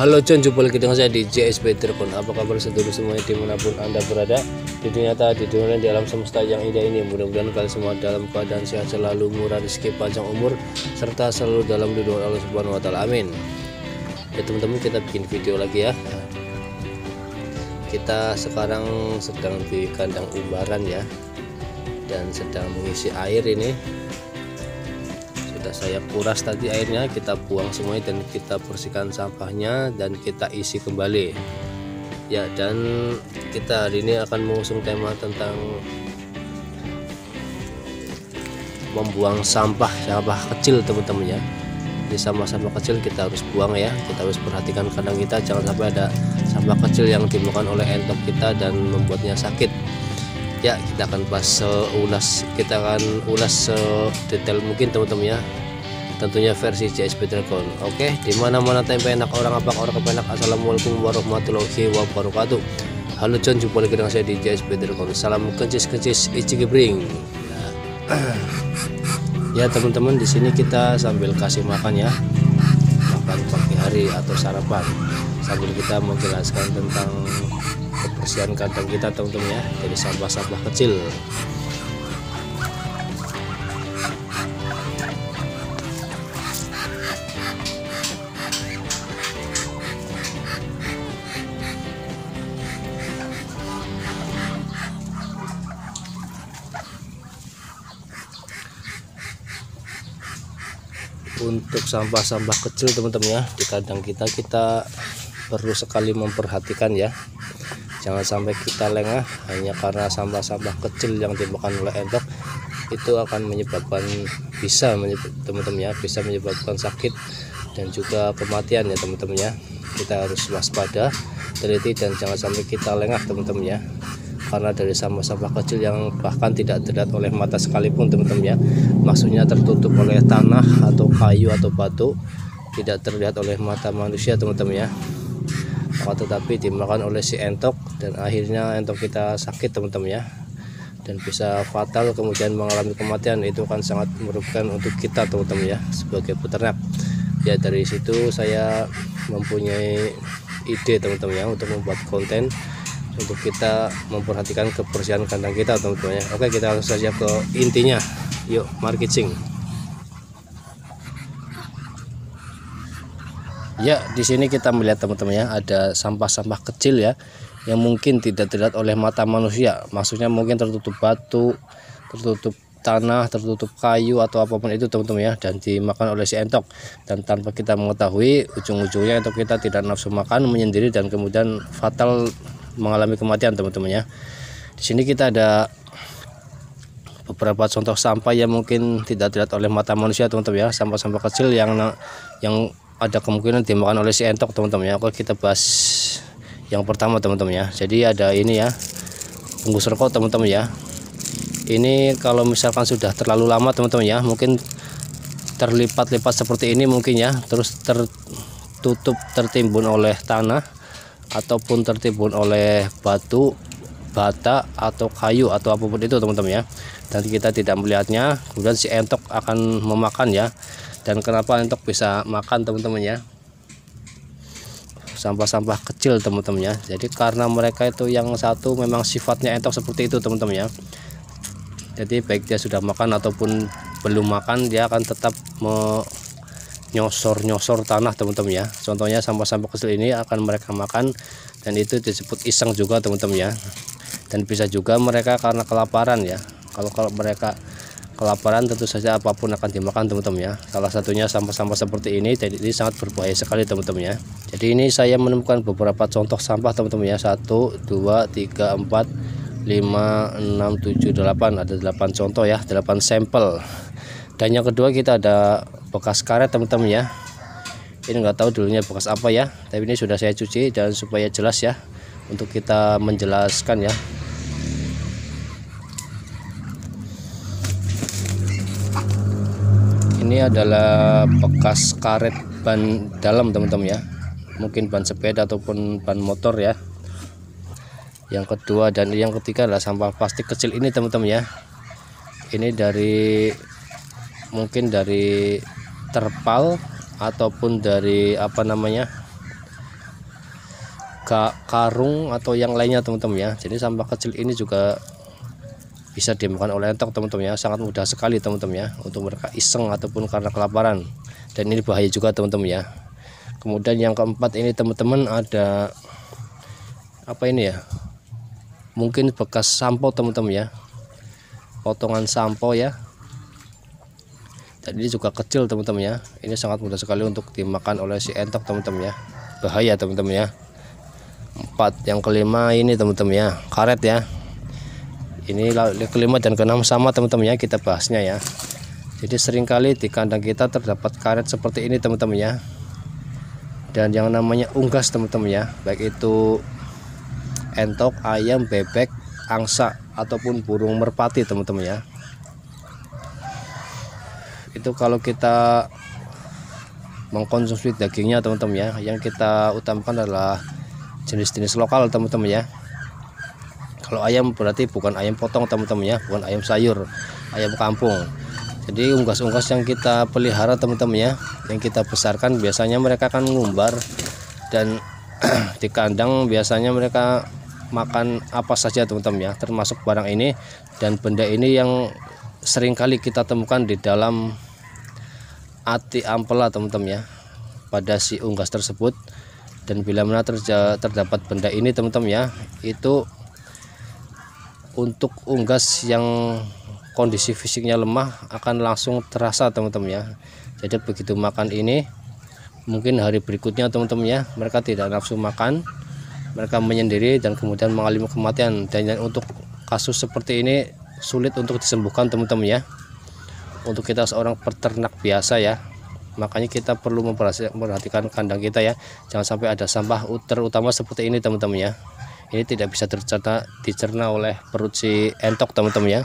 Halo John, jumpa lagi dengan saya di JSP Telepon. Apa kabar sedulur semuanya dimanapun Anda berada di dunia nyata, di dunia di alam semesta yang indah ini. Mudah-mudahan kalian semua dalam keadaan sehat selalu, murah rezeki, panjang umur, serta selalu dalam lindungan Allah Subhanahu wa taala. Amin. Ya teman-teman, kita bikin video lagi ya. Kita sekarang sedang di kandang umbaran ya, dan sedang mengisi air ini. Sudah saya kuras tadi airnya, kita buang semuanya dan kita bersihkan sampahnya dan kita isi kembali ya. Dan kita hari ini akan mengusung tema tentang membuang sampah kecil teman-teman ya. Jadi sampah kecil kita harus buang ya, kita harus perhatikan kandang kita, jangan sampai ada sampah kecil yang dimakan oleh entok kita dan membuatnya sakit ya. Kita akan kita akan ulas sedetail mungkin teman-teman ya, tentunya versi JSP Telepon. Oke, dimana-mana tempe enak, orang apa orang kepenak. Assalamualaikum warahmatullahi wabarakatuh. Halo John, jumpa lagi dengan saya di JSP Telepon. Salam kencis ici gebring ya teman-teman. Di sini kita sambil kasih makan ya, makan pagi hari atau sarapan, sambil kita menjelaskan tentang kebersihan kandang kita teman-teman ya, dari sampah-sampah kecil. Untuk sampah-sampah kecil teman-teman ya di kandang kita perlu sekali memperhatikan ya. Jangan sampai kita lengah hanya karena sampah-sampah kecil yang dimakan oleh entok. Itu akan bisa menyebabkan sakit dan juga kematian ya teman-teman ya. Kita harus waspada, teliti, dan jangan sampai kita lengah teman-teman ya. Karena dari sampah-sampah kecil yang bahkan tidak terlihat oleh mata sekalipun teman-teman ya, maksudnya tertutup oleh tanah atau kayu atau batu, tidak terlihat oleh mata manusia teman-teman ya, tetapi dimakan oleh si entok dan akhirnya entok kita sakit teman-teman ya, dan bisa fatal kemudian mengalami kematian. Itu kan sangat merugikan untuk kita teman-teman ya sebagai peternak ya. Dari situ saya mempunyai ide teman-teman ya untuk membuat konten untuk kita memperhatikan kebersihan kandang kita teman-teman ya. Oke, kita langsung saja ke intinya. Yuk, marketing. Ya, di sini kita melihat teman-teman ya, ada sampah-sampah kecil ya yang mungkin tidak terlihat oleh mata manusia. Maksudnya mungkin tertutup batu, tertutup tanah, tertutup kayu atau apapun itu teman-teman ya, dan dimakan oleh si entok. Dan tanpa kita mengetahui, ujung-ujungnya entok kita tidak nafsu makan, menyendiri, dan kemudian fatal mengalami kematian teman-teman ya. Di sini kita ada beberapa contoh sampah yang mungkin tidak terlihat oleh mata manusia teman-teman ya, sampah-sampah kecil yang ada kemungkinan dimakan oleh si entok teman-teman ya. Oke, kita bahas yang pertama teman-teman ya. Jadi ada ini ya, bungkus rokok teman-teman ya. Ini kalau misalkan sudah terlalu lama teman-teman ya, mungkin terlipat-lipat seperti ini mungkin ya, terus tertimbun oleh tanah ataupun tertimbun oleh batu, bata, atau kayu atau apapun itu teman-teman ya, dan kita tidak melihatnya, kemudian si entok akan memakan ya. Dan kenapa entok bisa makan teman-teman ya sampah-sampah kecil teman-teman ya? Jadi karena mereka itu yang satu memang sifatnya entok seperti itu teman-teman ya. Jadi baik dia sudah makan ataupun belum makan, dia akan tetap nyosor tanah teman-teman ya. Contohnya sampah-sampah kecil ini akan mereka makan, dan itu disebut iseng juga teman-teman ya. Dan bisa juga mereka karena kelaparan ya. Kalau mereka kelaparan, tentu saja apapun akan dimakan teman-teman ya. Salah satunya sampah-sampah seperti ini. Jadi ini sangat berbahaya sekali teman-teman ya. Jadi ini saya menemukan beberapa contoh sampah teman-teman ya. 1, 2, 3, 4, 5, 6, 7, 8. Ada 8 contoh ya, 8 sampel. Dan yang kedua kita ada bekas karet teman-teman ya. Ini nggak tahu dulunya bekas apa ya, tapi ini sudah saya cuci dan supaya jelas ya untuk kita menjelaskan ya. Ini adalah bekas karet ban dalam teman-teman ya, mungkin ban sepeda ataupun ban motor ya. Yang kedua dan yang ketiga adalah sampah plastik kecil ini teman-teman ya. Ini mungkin dari terpal ataupun dari karung atau yang lainnya teman-teman ya. Jadi sampah kecil ini juga bisa dimakan oleh entok teman-teman ya, sangat mudah sekali teman-teman ya untuk mereka iseng ataupun karena kelaparan, dan ini bahaya juga teman-teman ya. Kemudian yang keempat ini teman-teman, ada apa ini ya, mungkin bekas sampo teman-teman ya, potongan sampo ya, dan ini juga kecil teman-teman ya. Ini sangat mudah sekali untuk dimakan oleh si entok teman-teman ya, bahaya teman-teman ya. 4 yang kelima ini teman-teman ya, karet ya. Ini kelima dan keenam sama teman-teman ya, kita bahasnya ya. Jadi seringkali di kandang kita terdapat karet seperti ini teman-teman ya, dan yang namanya unggas teman-teman ya, baik itu entok, ayam, bebek, angsa ataupun burung merpati teman-teman ya. Itu kalau kita mengkonsumsi dagingnya teman-teman ya, yang kita utamakan adalah jenis-jenis lokal teman-teman ya. Kalau ayam berarti bukan ayam potong teman-teman ya, bukan ayam sayur, ayam kampung. Jadi unggas-unggas yang kita pelihara teman-teman ya, yang kita besarkan, biasanya mereka akan ngumbar, dan di kandang biasanya mereka makan apa saja teman-teman ya, termasuk barang ini dan benda ini yang seringkali kita temukan di dalam ati ampela teman-teman ya, pada si unggas tersebut. Dan bila mana terdapat benda ini teman-teman ya, itu untuk unggas yang kondisi fisiknya lemah akan langsung terasa teman-teman ya. Jadi begitu makan ini, mungkin hari berikutnya teman-teman ya, mereka tidak nafsu makan, mereka menyendiri dan kemudian mengalami kematian. Dan untuk kasus seperti ini sulit untuk disembuhkan teman-teman ya, untuk kita seorang peternak biasa ya. Makanya kita perlu memperhatikan kandang kita ya, jangan sampai ada sampah, terutama seperti ini teman-teman ya. Ini tidak bisa dicerna oleh perut si entok teman-teman ya,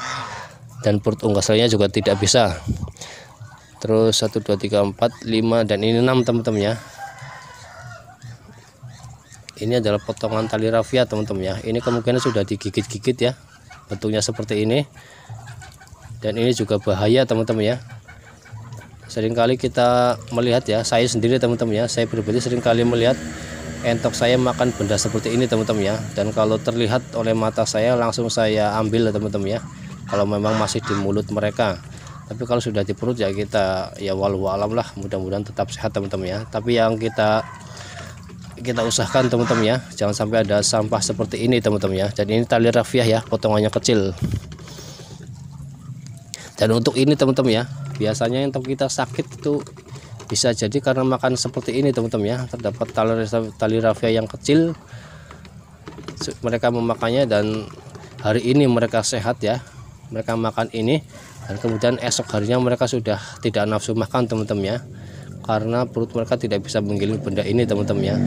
dan perut unggas lainnya juga tidak bisa. Terus 1 2 3 4 5 dan ini 6 teman-teman ya. Ini adalah potongan tali rafia teman-teman ya. Ini kemungkinan sudah digigit-gigit ya, bentuknya seperti ini. Dan ini juga bahaya teman-teman ya. Seringkali kita melihat ya, saya sendiri teman-teman ya, saya pribadi seringkali melihat entok saya makan benda seperti ini teman-teman ya. Dan kalau terlihat oleh mata saya, langsung saya ambil teman-teman ya, kalau memang masih di mulut mereka. Tapi kalau sudah di perut ya kita ya walau alam lah, mudah-mudahan tetap sehat teman-teman ya. Tapi yang kita usahakan teman-teman ya, jangan sampai ada sampah seperti ini teman-teman ya. Dan ini tali rafiah ya, potongannya kecil. Dan untuk ini teman-teman ya, biasanya yang kita sakit itu bisa jadi karena makan seperti ini teman-teman ya. Terdapat tali rafia yang kecil, mereka memakannya dan hari ini mereka sehat ya, mereka makan ini, dan kemudian esok harinya mereka sudah tidak nafsu makan teman-teman ya, karena perut mereka tidak bisa menggiling benda ini teman-teman ya.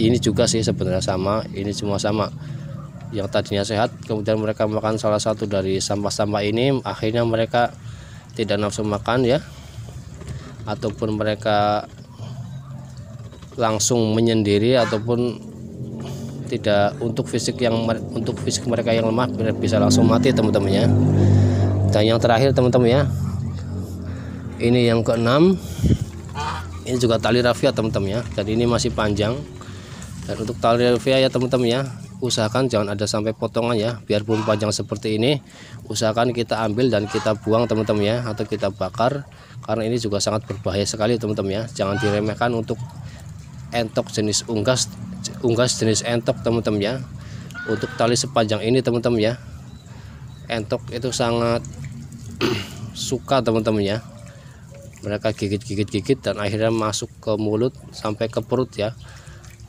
Ini juga sih sebenarnya sama, ini semua sama. Yang tadinya sehat kemudian mereka makan salah satu dari sampah-sampah ini, akhirnya mereka tidak nafsu makan ya, ataupun mereka langsung menyendiri, ataupun tidak, untuk fisik mereka yang lemah bisa langsung mati teman-teman ya. Dan yang terakhir teman-teman ya, ini yang keenam, ini juga tali rafia teman-teman ya, dan ini masih panjang. Dan untuk tali rafia ya teman-teman ya, usahakan jangan ada sampai potongan ya, biarpun panjang seperti ini, usahakan kita ambil dan kita buang teman-teman ya, atau kita bakar, karena ini juga sangat berbahaya sekali teman-teman ya. Jangan diremehkan untuk entok jenis unggas jenis entok teman-teman ya. Untuk tali sepanjang ini teman-teman ya, entok itu sangat suka teman-teman ya, mereka gigit dan akhirnya masuk ke mulut sampai ke perut ya,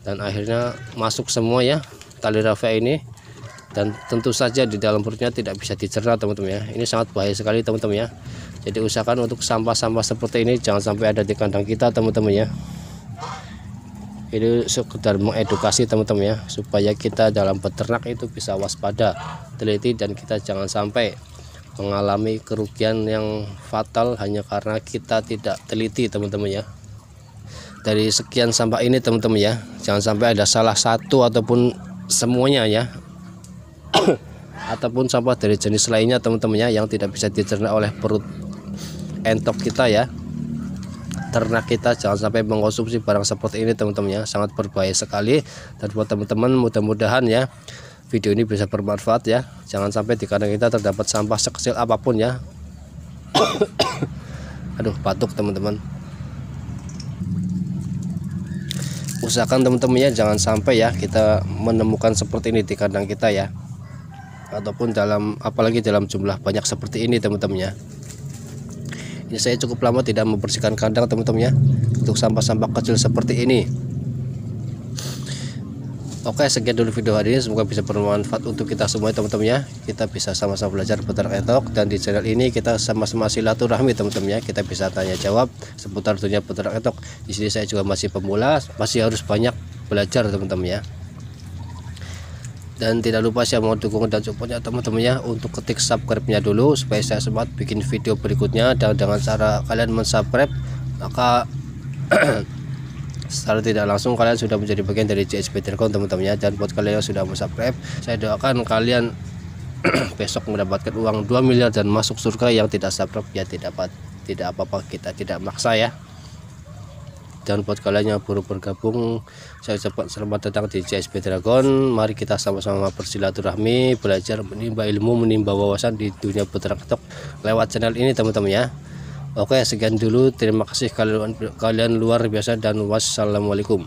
dan akhirnya masuk semua ya tali rafia ini, dan tentu saja di dalam perutnya tidak bisa dicerna teman-teman ya. Ini sangat bahaya sekali teman-teman ya. Jadi usahakan untuk sampah-sampah seperti ini jangan sampai ada di kandang kita teman-teman ya. Ini sekedar mengedukasi teman-teman ya, supaya kita dalam beternak itu bisa waspada, teliti, dan kita jangan sampai mengalami kerugian yang fatal hanya karena kita tidak teliti teman-teman ya. Dari sekian sampah ini teman-teman ya, jangan sampai ada salah satu ataupun semuanya ya ataupun sampah dari jenis lainnya teman-teman ya, yang tidak bisa dicerna oleh perut entok kita ya, ternak kita jangan sampai mengkonsumsi barang seperti ini teman-teman ya, sangat berbahaya sekali. Dan buat teman-teman mudah-mudahan ya video ini bisa bermanfaat ya. Jangan sampai di kandang kita terdapat sampah sekecil apapun ya. Aduh, batuk teman-teman. Usahakan teman-teman ya jangan sampai ya kita menemukan seperti ini di kandang kita ya, ataupun apalagi dalam jumlah banyak seperti ini teman-teman ya. Ini saya cukup lama tidak membersihkan kandang teman-teman ya, untuk sampah-sampah kecil seperti ini. Oke, sekian dulu video hari ini, semoga bisa bermanfaat untuk kita semua teman-teman ya. Kita bisa sama-sama belajar peternak etok, dan di channel ini kita sama-sama silaturahmi teman-teman ya. Kita bisa tanya jawab seputar dunia peternak etok. Di sini saya juga masih pemula, masih harus banyak belajar teman-teman ya. Dan tidak lupa saya mau dukung dan supportnya teman-teman ya, untuk ketik subscribe-nya dulu supaya saya semangat bikin video berikutnya. Dan dengan cara kalian mensubscribe, maka secara tidak langsung kalian sudah menjadi bagian dari JSP Telkom teman-teman ya. Dan buat kalian yang sudah mensubscribe, saya doakan kalian besok mendapatkan uang 2 miliar dan masuk surga. Yang tidak subscribe ya tidak apa-apa, kita tidak maksa ya. Dan buat kalian yang baru bergabung, saya ucapkan selamat datang di JSP Dragon. Mari kita sama-sama bersilaturahmi, belajar, menimba ilmu, menimba wawasan di dunia peternak etok lewat channel ini teman-teman ya. Oke, sekian dulu, terima kasih kalian luar biasa, dan wassalamualaikum.